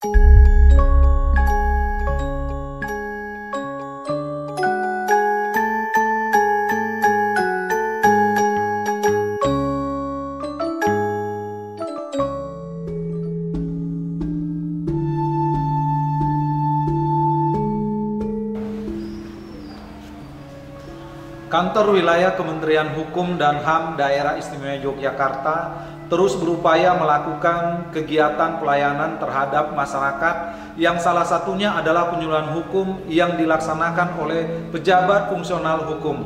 Kantor Wilayah Kementerian Hukum dan HAM Daerah Istimewa Yogyakarta terus berupaya melakukan kegiatan pelayanan terhadap masyarakat yang salah satunya adalah penyuluhan hukum yang dilaksanakan oleh pejabat fungsional hukum.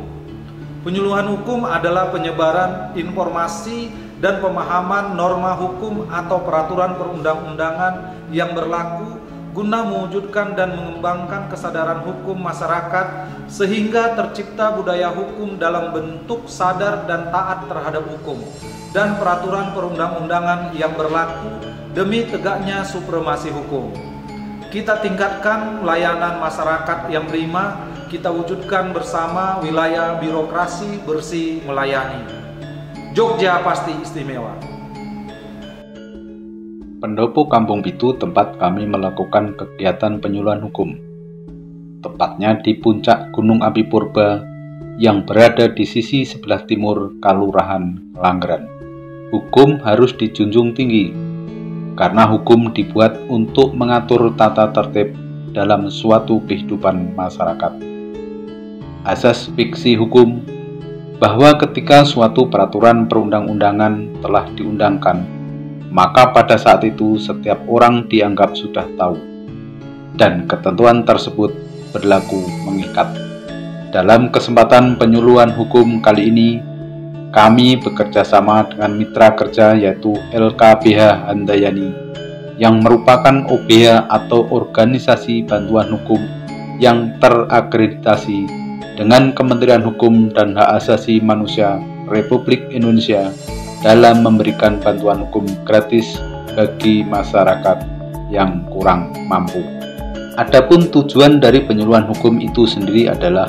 Penyuluhan hukum adalah penyebaran informasi dan pemahaman norma hukum atau peraturan perundang-undangan yang berlaku guna mewujudkan dan mengembangkan kesadaran hukum masyarakat sehingga tercipta budaya hukum dalam bentuk sadar dan taat terhadap hukum dan peraturan perundang-undangan yang berlaku demi tegaknya supremasi hukum. Kita tingkatkan layanan masyarakat yang prima, kita wujudkan bersama wilayah birokrasi bersih melayani. Jogja pasti istimewa. Pendopo Kampung Pitu tempat kami melakukan kegiatan penyuluhan hukum. Tepatnya di puncak Gunung Api Purba yang berada di sisi sebelah timur Kalurahan Langgeran. Hukum harus dijunjung tinggi, karena hukum dibuat untuk mengatur tata tertib dalam suatu kehidupan masyarakat. Asas fiksi hukum bahwa ketika suatu peraturan perundang-undangan telah diundangkan, maka pada saat itu setiap orang dianggap sudah tahu, dan ketentuan tersebut berlaku mengikat. Dalam kesempatan penyuluhan hukum kali ini, kami bekerja sama dengan mitra kerja yaitu LKBH Handayani, yang merupakan OBH atau Organisasi Bantuan Hukum yang terakreditasi dengan Kementerian Hukum dan Hak Asasi Manusia Republik Indonesia dalam memberikan bantuan hukum gratis bagi masyarakat yang kurang mampu. Adapun tujuan dari penyuluhan hukum itu sendiri adalah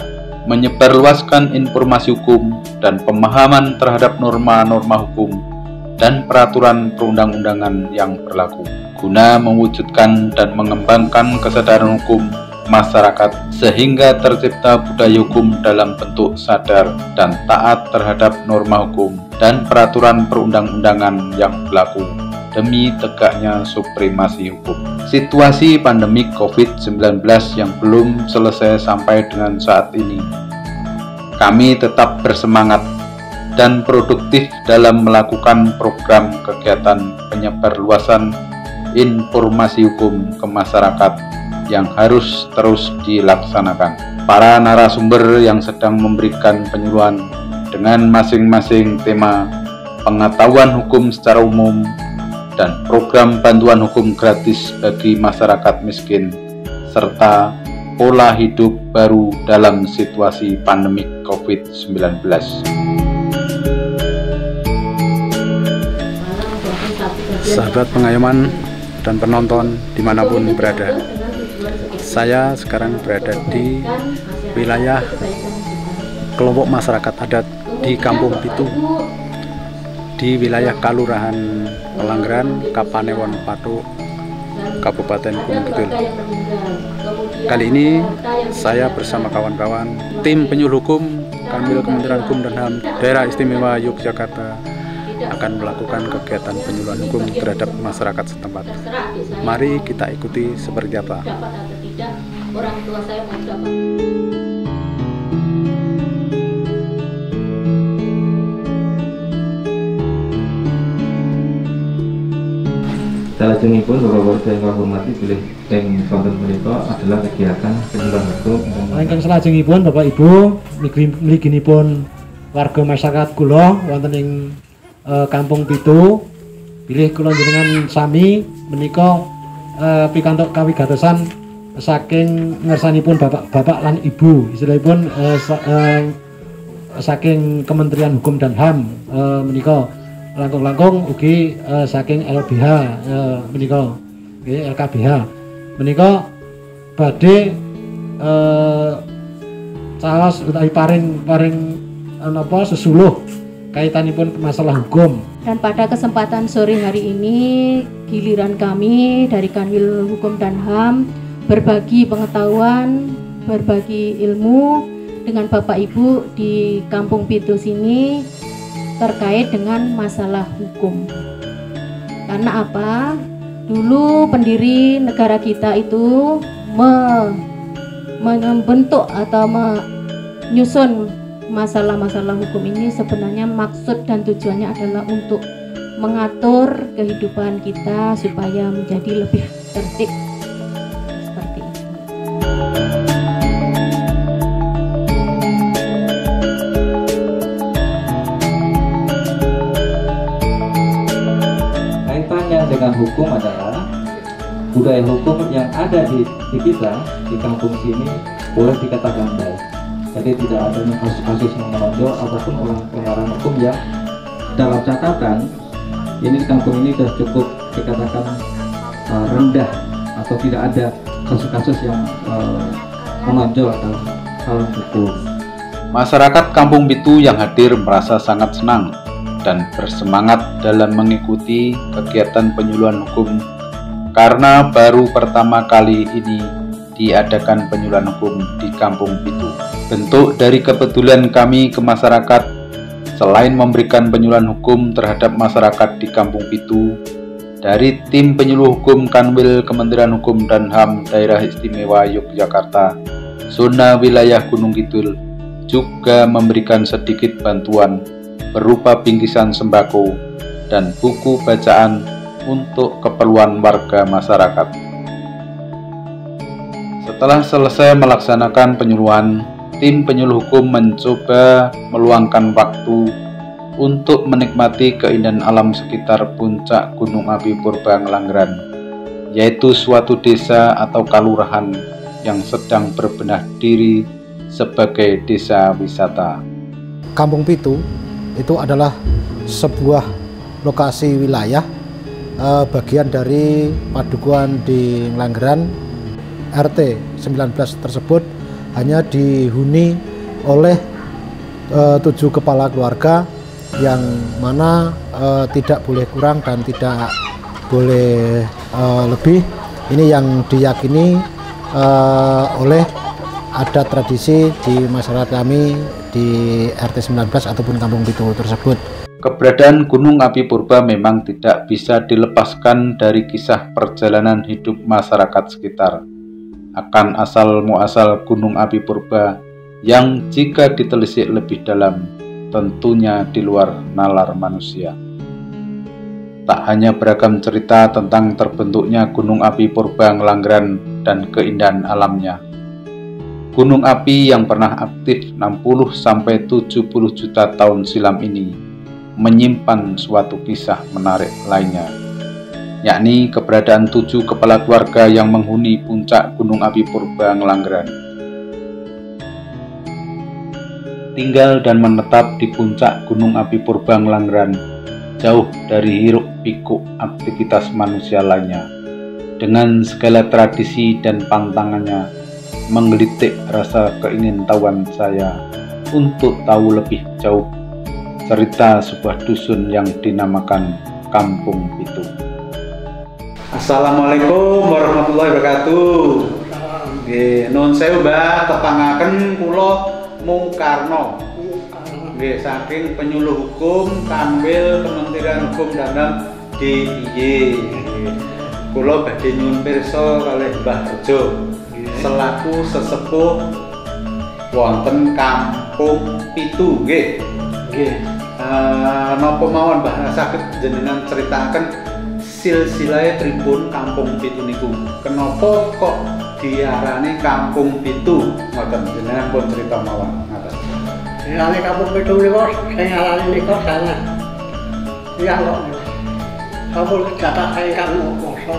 menyebarluaskan informasi hukum dan pemahaman terhadap norma-norma hukum dan peraturan perundang-undangan yang berlaku, guna mewujudkan dan mengembangkan kesadaran hukum masyarakat sehingga tercipta budaya hukum dalam bentuk sadar dan taat terhadap norma hukum dan peraturan perundang-undangan yang berlaku demi tegaknya supremasi hukum. Situasi pandemi COVID-19 yang belum selesai sampai dengan saat ini, kami tetap bersemangat dan produktif dalam melakukan program kegiatan penyebarluasan informasi hukum ke masyarakat yang harus terus dilaksanakan. Para narasumber yang sedang memberikan penyuluhan dengan masing-masing tema pengetahuan hukum secara umum dan program bantuan hukum gratis bagi masyarakat miskin serta pola hidup baru dalam situasi pandemi COVID-19. Sahabat pengayoman dan penonton dimanapun berada, saya sekarang berada di wilayah kelompok masyarakat adat di Kampung Pitu, di wilayah Kalurahan Langgeran, Kapanewon Patuk, Kabupaten Gunung Kidul. Kali ini saya bersama kawan-kawan tim penyuluh hukum Kanwil Kementerian Hukum dan HAM Daerah Istimewa Yogyakarta akan melakukan kegiatan penyuluhan hukum terhadap masyarakat setempat. Mari kita ikuti seperti apa. Salajengipun Bapak-bapak yang kula hormati bilih ing wonten menika adalah kegiatan penyuluhan hukum. Ingkang salajengipun Bapak Ibu mliginipun warga masyarakat kula wonten ing Kampung Pitu, bilih kula njenengan sami menika pikantuk kawigatosan saking ngersanipun bapak lan ibu, istilahipun saking Kementerian Hukum dan HAM menika langkung-langkung ugi saking LBH menika nggih LKBH menika badhe caos utawi paring napa sesuluh kaitanipun masalah hukum. Dan pada kesempatan sore hari ini, giliran kami dari Kanwil Hukum dan HAM berbagi pengetahuan, berbagi ilmu dengan Bapak Ibu di Kampung Pitu sini terkait dengan masalah hukum. Karena apa? Dulu pendiri negara kita itu membentuk atau menyusun masalah-masalah hukum ini, sebenarnya maksud dan tujuannya adalah untuk mengatur kehidupan kita supaya menjadi lebih tertib. Seperti itu. Kaitannya dengan hukum adalah budaya hukum yang ada di kita di kampung sini boleh dikatakan baik. Jadi tidak ada kasus-kasus yang menonjol ataupun orang pelanggaran hukum yang dalam catatan ini di kampung ini sudah cukup dikatakan rendah atau tidak ada kasus-kasus yang menonjol dalam hal hukum. Masyarakat Kampung Pitu yang hadir merasa sangat senang dan bersemangat dalam mengikuti kegiatan penyuluhan hukum karena baru pertama kali ini diadakan penyuluhan hukum di Kampung Pitu. Bentuk dari kepedulian kami ke masyarakat, selain memberikan penyuluhan hukum terhadap masyarakat di Kampung Pitu, dari tim penyuluh hukum Kanwil Kementerian Hukum dan HAM Daerah Istimewa Yogyakarta, zona wilayah Gunung Kidul, juga memberikan sedikit bantuan berupa bingkisan sembako dan buku bacaan untuk keperluan warga masyarakat. Setelah selesai melaksanakan penyuluhan, tim penyuluh hukum mencoba meluangkan waktu untuk menikmati keindahan alam sekitar puncak Gunung Api Purba Ngelanggeran, yaitu suatu desa atau kalurahan yang sedang berbenah diri sebagai desa wisata. Kampung Pitu itu adalah sebuah lokasi wilayah bagian dari Padukuhan di Ngelanggeran. RT 19 tersebut hanya dihuni oleh 7 kepala keluarga yang mana tidak boleh kurang dan tidak boleh lebih. Ini yang diyakini oleh adat tradisi di masyarakat kami di RT 19 ataupun Kampung Pitu tersebut. Keberadaan Gunung Api Purba memang tidak bisa dilepaskan dari kisah perjalanan hidup masyarakat sekitar. Akan asal-muasal Gunung Api Purba yang jika ditelisik lebih dalam tentunya di luar nalar manusia. Tak hanya beragam cerita tentang terbentuknya Gunung Api Purba Ngelanggeran dan keindahan alamnya. Gunung api yang pernah aktif 60-70 juta tahun silam ini menyimpan suatu kisah menarik lainnya, yakni keberadaan 7 kepala keluarga yang menghuni puncak Gunung Api Purba Ngelanggeran. Tinggal dan menetap di puncak Gunung Api Purba Ngelanggeran, jauh dari hiruk-pikuk aktivitas manusia lainnya. Dengan segala tradisi dan pantangannya, menggelitik rasa keingintahuan saya untuk tahu lebih jauh cerita sebuah dusun yang dinamakan Kampung Pitu. Assalamualaikum warahmatullahi wabarakatuh. Nggih, nuwun sewu Mbah, tepangaken kula Mung Karno. Nggih, saking penyuluh hukum Kanwil Kementerian Hukum dan HAM DIY. Kula badhe nyuwun pirsa kalih Mbah Rejo selaku sesepuh wonten Kampung Pitu nggih. Nggih. Napa mawon Mbah saged jenengan critakaken silsilahe pripun Kampung Pitu niku? Kenapa kok diarani Kampung Pitu? Ngoten jenengan pun cerita mawon. Ngoten. Diarani Kampung Pitu niku sing arane niku sana. Iya kok. Kampung jatah ingkang mangsa.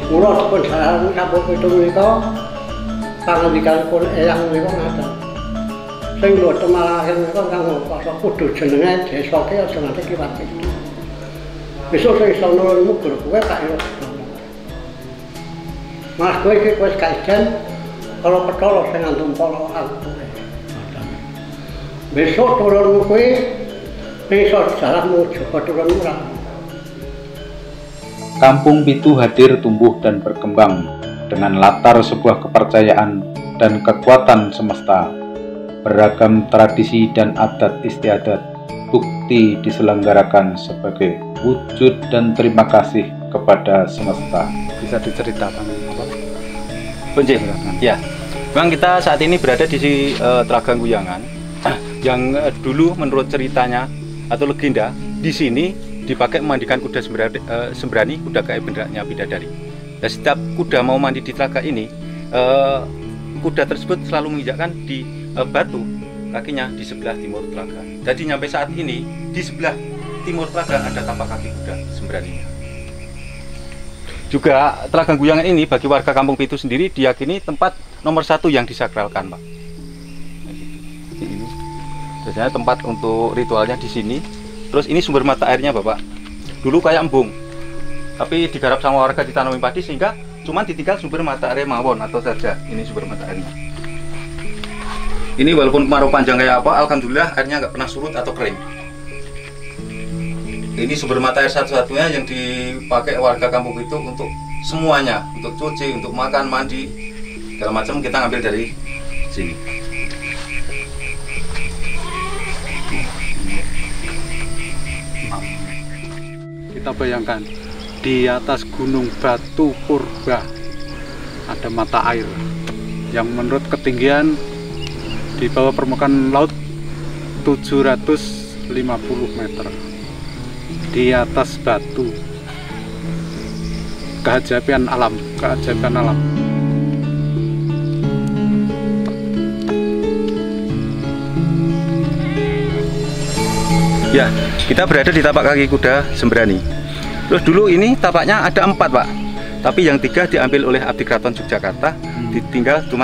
Kula pun sareng Kampung Pitu niku pangandikanipun eyang niku ngaten. Sing mboten malaken niku kang mangsa kudu jenenge desa ki aja nganti kiwat pitu. Besok saya iso nulungmu guru kowe tak ero. Mas kowe iki wis kaedan kalau petolo sing antum polo aku. Besok turunmu kowe Besok jalanmu juga turun murah. Kampung Pitu hadir tumbuh dan berkembang dengan latar sebuah kepercayaan dan kekuatan semesta. Beragam tradisi dan adat istiadat bukti diselenggarakan sebagai wujud dan terima kasih kepada semesta. Bisa diceritakan apa? Punjih, ya. Memang kita saat ini berada di Telaga Guyangan yang dulu menurut ceritanya atau legenda di sini dipakai memandikan kuda sembrani, kuda gaib benderanya bidadari. Dan setiap kuda mau mandi di telaga ini, kuda tersebut selalu menginjakkan di batu kakinya di sebelah timur telaga. Jadi sampai saat ini di sebelah timur telaga ada tapak kaki kuda sembraninya. Juga Telaga Guyangan ini bagi warga Kampung Pitu sendiri diyakini tempat nomor 1 yang disakralkan, Pak. Ini biasanya tempat untuk ritualnya di sini. Terus ini sumber mata airnya, Bapak. Dulu kayak embung, tapi digarap sama warga ditanami padi sehingga cuman ditinggal sumber mata air mawon atau saja. Ini sumber mata airnya. Ini walaupun kemarau panjang kayak apa, alhamdulillah airnya nggak pernah surut atau kering. Ini sumber mata air satu-satunya yang dipakai warga Kampung Pitu untuk semuanya, untuk cuci, untuk makan, mandi, segala macam kita ngambil dari sini. Kita bayangkan di atas gunung Batu Purba ada mata air yang menurut ketinggian di bawah permukaan laut 750 meter di atas batu. Keajaiban alam, keajaiban alam. Ya, kita berada di tapak kaki kuda sembrani. Terus dulu ini tapaknya ada 4, Pak. Tapi yang 3 diambil oleh Abdi Keraton Yogyakarta, tinggal 1,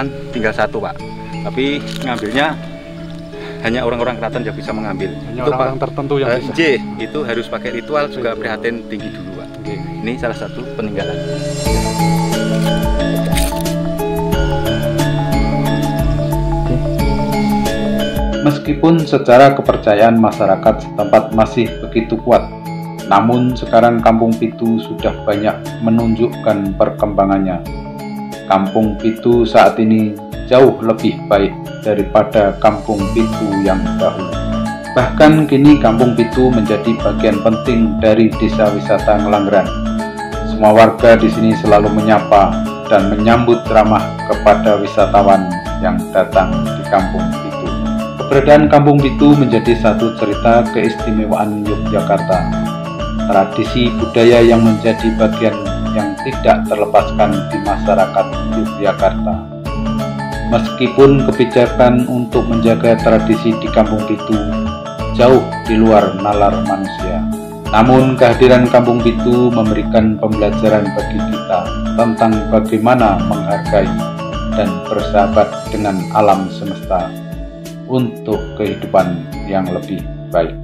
Pak. Tapi ngambilnya hanya orang-orang keraton yang bisa mengambil. Hanya orang-orang tertentu yang bisa. Itu harus pakai ritual, juga prihatin tinggi dulu, Pak. Ini salah satu peninggalan. Meskipun secara kepercayaan masyarakat setempat masih begitu kuat, namun sekarang Kampung Pitu sudah banyak menunjukkan perkembangannya. Kampung Pitu saat ini jauh lebih baik daripada Kampung Pitu yang dahulu. Bahkan kini Kampung Pitu menjadi bagian penting dari desa wisata Ngelanggeran. Semua warga di sini selalu menyapa dan menyambut ramah kepada wisatawan yang datang di Kampung Pitu. Keberadaan Kampung Pitu menjadi satu cerita keistimewaan Yogyakarta. Tradisi budaya yang menjadi bagian yang tidak terlepaskan di masyarakat Yogyakarta. Meskipun kebijakan untuk menjaga tradisi di Kampung Pitu jauh di luar nalar manusia, namun kehadiran Kampung Pitu memberikan pembelajaran bagi kita tentang bagaimana menghargai dan bersahabat dengan alam semesta untuk kehidupan yang lebih baik.